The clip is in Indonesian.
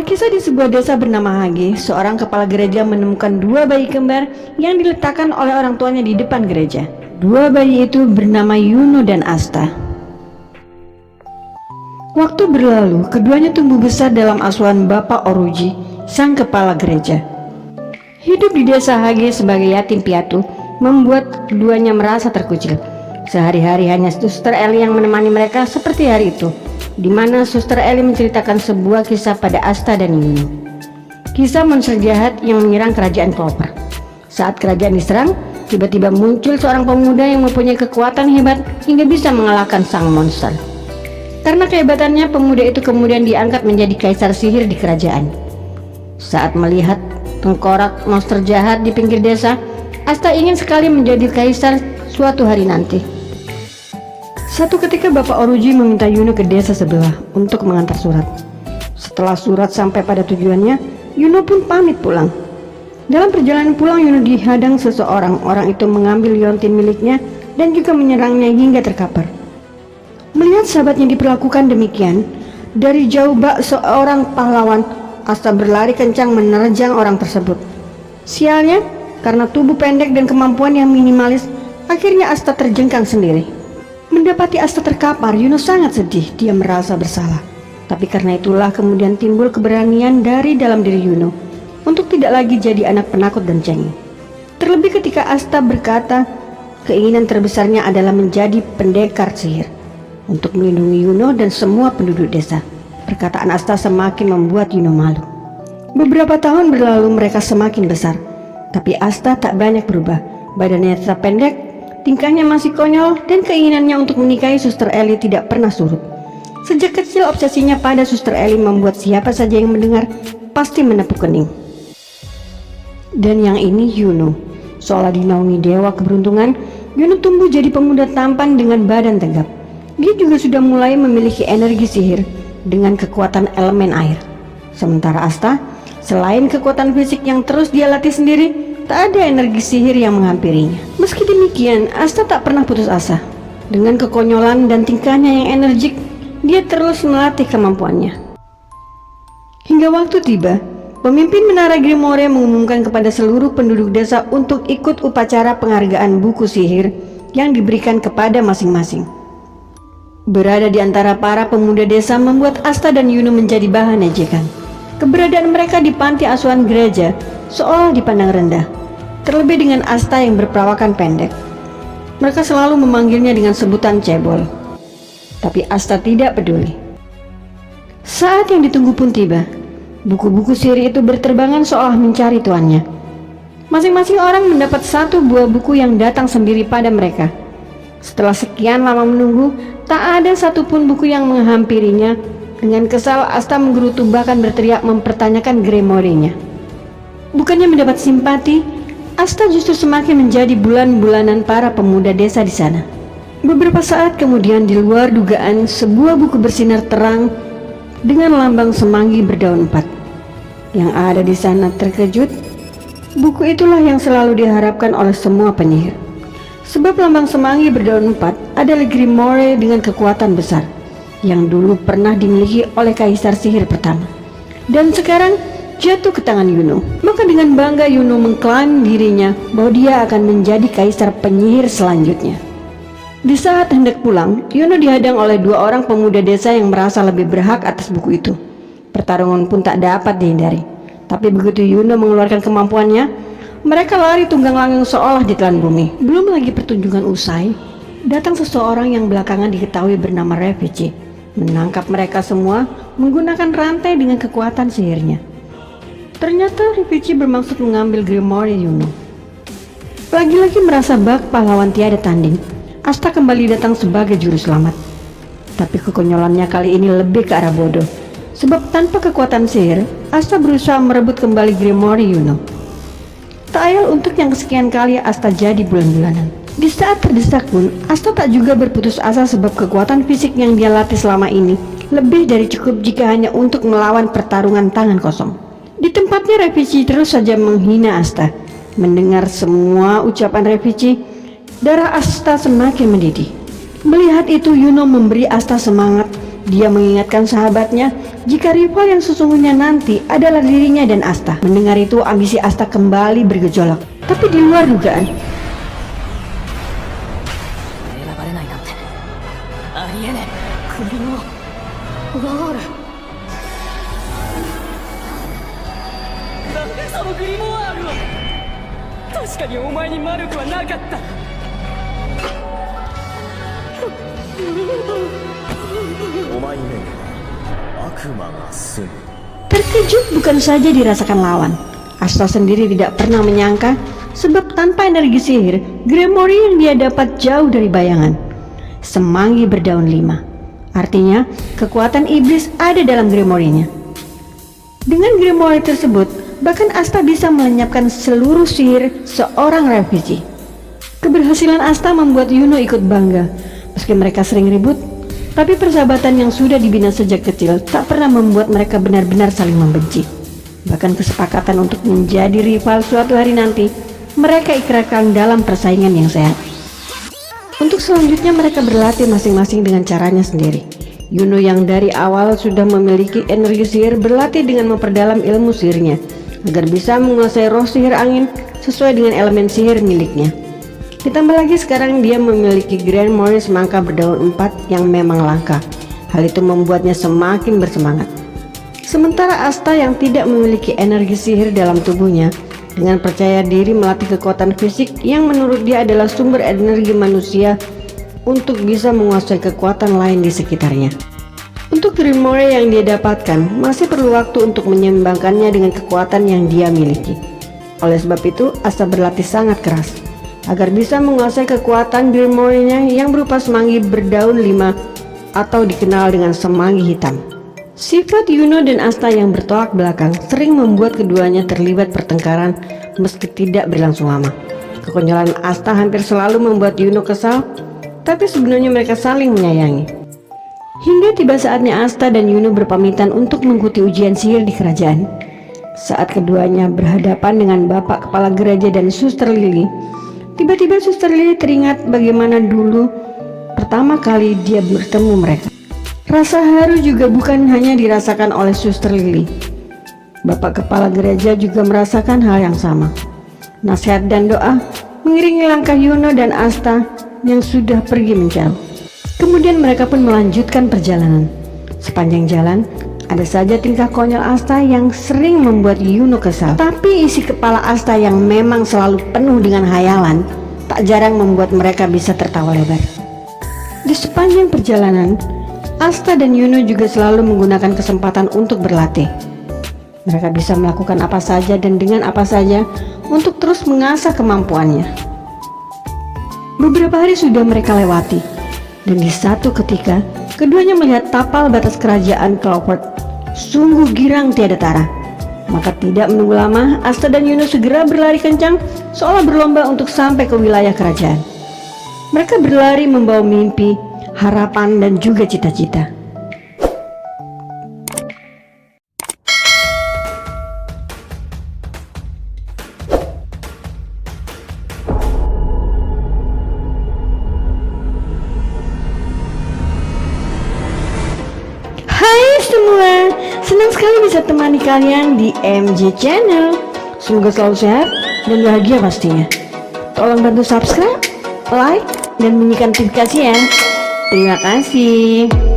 Alkisah di sebuah desa bernama Hage, seorang kepala gereja menemukan dua bayi kembar yang diletakkan oleh orang tuanya di depan gereja. Dua bayi itu bernama Yuno dan Asta. Waktu berlalu, keduanya tumbuh besar dalam asuhan Bapak Oruji, sang kepala gereja. Hidup di desa Hage sebagai yatim piatu membuat keduanya merasa terkucil. Sehari-hari hanya Suster Eli yang menemani mereka seperti hari itu, di mana Suster Eli menceritakan sebuah kisah pada Asta dan Yuno. Kisah monster jahat yang menyerang kerajaan Clover. Saat kerajaan diserang, tiba-tiba muncul seorang pemuda yang mempunyai kekuatan hebat hingga bisa mengalahkan sang monster. Karena kehebatannya, pemuda itu kemudian diangkat menjadi kaisar sihir di kerajaan. Saat melihat tengkorak monster jahat di pinggir desa, Asta ingin sekali menjadi kaisar suatu hari nanti. Suatu ketika Bapak Oruji meminta Yuno ke desa sebelah untuk mengantar surat. Setelah surat sampai pada tujuannya, Yuno pun pamit pulang. Dalam perjalanan pulang, Yuno dihadang seseorang. Orang itu mengambil liontin miliknya dan juga menyerangnya hingga terkapar. Melihat sahabatnya diperlakukan demikian, dari jauh bak seorang pahlawan, Asta berlari kencang menerjang orang tersebut. Sialnya, karena tubuh pendek dan kemampuan yang minimalis, akhirnya Asta terjengkang sendiri. Mendapati Asta terkapar, Yuno sangat sedih. Dia merasa bersalah. Tapi karena itulah kemudian timbul keberanian dari dalam diri Yuno untuk tidak lagi jadi anak penakut dan cengeng. Terlebih ketika Asta berkata keinginan terbesarnya adalah menjadi pendekar sihir untuk melindungi Yuno dan semua penduduk desa. Perkataan Asta semakin membuat Yuno malu. Beberapa tahun berlalu, mereka semakin besar, tapi Asta tak banyak berubah. Badannya tetap pendek, tingkahnya masih konyol, dan keinginannya untuk menikahi Suster Eli tidak pernah surut. Sejak kecil obsesinya pada Suster Eli membuat siapa saja yang mendengar pasti menepuk kening. Dan yang ini Yuno, seolah dinaungi dewa keberuntungan, Yuno tumbuh jadi pemuda tampan dengan badan tegap. Dia juga sudah mulai memiliki energi sihir dengan kekuatan elemen air. Sementara Asta, selain kekuatan fisik yang terus dia latih sendiri, tak ada energi sihir yang menghampirinya. Meski demikian, Asta tak pernah putus asa. Dengan kekonyolan dan tingkahnya yang energik, dia terus melatih kemampuannya. Hingga waktu tiba, pemimpin Menara Grimoire mengumumkan kepada seluruh penduduk desa untuk ikut upacara penghargaan buku sihir yang diberikan kepada masing-masing. Berada di antara para pemuda desa membuat Asta dan Yuno menjadi bahan ejekan. Keberadaan mereka di panti asuhan gereja seolah dipandang rendah. Terlebih dengan Asta yang berperawakan pendek. Mereka selalu memanggilnya dengan sebutan cebol. Tapi Asta tidak peduli. Saat yang ditunggu pun tiba. Buku-buku sihir itu berterbangan seolah mencari tuannya. Masing-masing orang mendapat satu buah buku yang datang sendiri pada mereka. Setelah sekian lama menunggu, tak ada satupun buku yang menghampirinya. Dengan kesal, Asta menggerutu bahkan berteriak mempertanyakan Grimoire-nya. Bukannya mendapat simpati, Asta justru semakin menjadi bulan-bulanan para pemuda desa di sana. Beberapa saat kemudian, di luar dugaan, sebuah buku bersinar terang dengan lambang semanggi berdaun 4. Yang ada di sana terkejut. Buku itulah yang selalu diharapkan oleh semua penyihir. Sebab lambang semanggi berdaun 4 adalah Grimoire dengan kekuatan besar yang dulu pernah dimiliki oleh kaisar sihir pertama, dan sekarang jatuh ke tangan Yuno. Maka dengan bangga Yuno mengklaim dirinya bahwa dia akan menjadi kaisar penyihir selanjutnya. Di saat hendak pulang, Yuno dihadang oleh dua orang pemuda desa yang merasa lebih berhak atas buku itu. Pertarungan pun tak dapat dihindari. Tapi begitu Yuno mengeluarkan kemampuannya, mereka lari tunggang langgang seolah ditelan bumi. Belum lagi pertunjukan usai, datang seseorang yang belakangan diketahui bernama Revici, menangkap mereka semua menggunakan rantai dengan kekuatan sihirnya. Ternyata Revici bermaksud mengambil Grimoire Yuno. Lagi-lagi merasa bak pahlawan tiada tanding, Asta kembali datang sebagai juru selamat. Tapi kekonyolannya kali ini lebih ke arah bodoh. Sebab tanpa kekuatan sihir, Asta berusaha merebut kembali Grimoire Yuno. Tak ayal untuk yang kesekian kali Asta jadi bulan-bulanan. Di saat terdesak pun, Asta tak juga berputus asa sebab kekuatan fisik yang dia latih selama ini lebih dari cukup jika hanya untuk melawan pertarungan tangan kosong. Di tempatnya Revici terus saja menghina Asta. Mendengar semua ucapan Revici, darah Asta semakin mendidih. Melihat itu, Yuno memberi Asta semangat dia mengingatkan sahabatnya jika rival yang sesungguhnya nanti adalah dirinya dan Asta. Mendengar itu, ambisi Asta kembali bergejolak, tapi di luar dugaan. Terkejut bukan saja dirasakan lawan, Asta sendiri tidak pernah menyangka, sebab tanpa energi sihir, Gremory yang dia dapat jauh dari bayangan. Semanggi berdaun 5, artinya kekuatan iblis ada dalam Gremory-nya. Dengan Gremory tersebut, bahkan Asta bisa melenyapkan seluruh sihir seorang revisi. Keberhasilan Asta membuat Yuno ikut bangga. Meski mereka sering ribut, tapi persahabatan yang sudah dibina sejak kecil tak pernah membuat mereka benar-benar saling membenci. Bahkan kesepakatan untuk menjadi rival suatu hari nanti, mereka ikrarkan dalam persaingan yang sehat. Untuk selanjutnya mereka berlatih masing-masing dengan caranya sendiri. Yuno yang dari awal sudah memiliki energi sihir berlatih dengan memperdalam ilmu sihirnya agar bisa menguasai roh sihir angin sesuai dengan elemen sihir miliknya. Ditambah lagi sekarang dia memiliki Gremory semangka berdaun 4 yang memang langka. Hal itu membuatnya semakin bersemangat. Sementara Asta yang tidak memiliki energi sihir dalam tubuhnya, dengan percaya diri melatih kekuatan fisik yang menurut dia adalah sumber energi manusia untuk bisa menguasai kekuatan lain di sekitarnya. Untuk Gremory yang dia dapatkan, masih perlu waktu untuk menyeimbangkannya dengan kekuatan yang dia miliki. Oleh sebab itu, Asta berlatih sangat keras agar bisa menguasai kekuatan Gremory-nya yang berupa semanggi berdaun 5 atau dikenal dengan semanggi hitam. Sifat Yuno dan Asta yang bertolak belakang sering membuat keduanya terlibat pertengkaran meski tidak berlangsung lama. Kekonyolan Asta hampir selalu membuat Yuno kesal, tapi sebenarnya mereka saling menyayangi. Hingga tiba saatnya Asta dan Yuno berpamitan untuk mengikuti ujian sihir di kerajaan. Saat keduanya berhadapan dengan Bapak Kepala Gereja dan Suster Lily, tiba-tiba Suster Lily teringat bagaimana dulu pertama kali dia bertemu mereka. Rasa haru juga bukan hanya dirasakan oleh Suster Lily. Bapak Kepala Gereja juga merasakan hal yang sama. Nasihat dan doa mengiringi langkah Yuno dan Asta yang sudah pergi menjauh. Kemudian mereka pun melanjutkan perjalanan. Sepanjang jalan, ada saja tingkah konyol Asta yang sering membuat Yuno kesal. Tapi isi kepala Asta yang memang selalu penuh dengan hayalan, tak jarang membuat mereka bisa tertawa lebar. Di sepanjang perjalanan, Asta dan Yuno juga selalu menggunakan kesempatan untuk berlatih. Mereka bisa melakukan apa saja dan dengan apa saja untuk terus mengasah kemampuannya. Beberapa hari sudah mereka lewati, dan di satu ketika keduanya melihat tapal batas kerajaan Cloudford. Sungguh girang tiada tara. Maka tidak menunggu lama, Asta dan Yuno segera berlari kencang seolah berlomba untuk sampai ke wilayah kerajaan. Mereka berlari membawa mimpi, harapan dan juga cita-cita. Hai semua, senang sekali bisa temani kalian di MJ Channel. Semoga selalu sehat dan bahagia pastinya. Tolong bantu subscribe, like, dan bunyikan notifikasi ya. Terima kasih.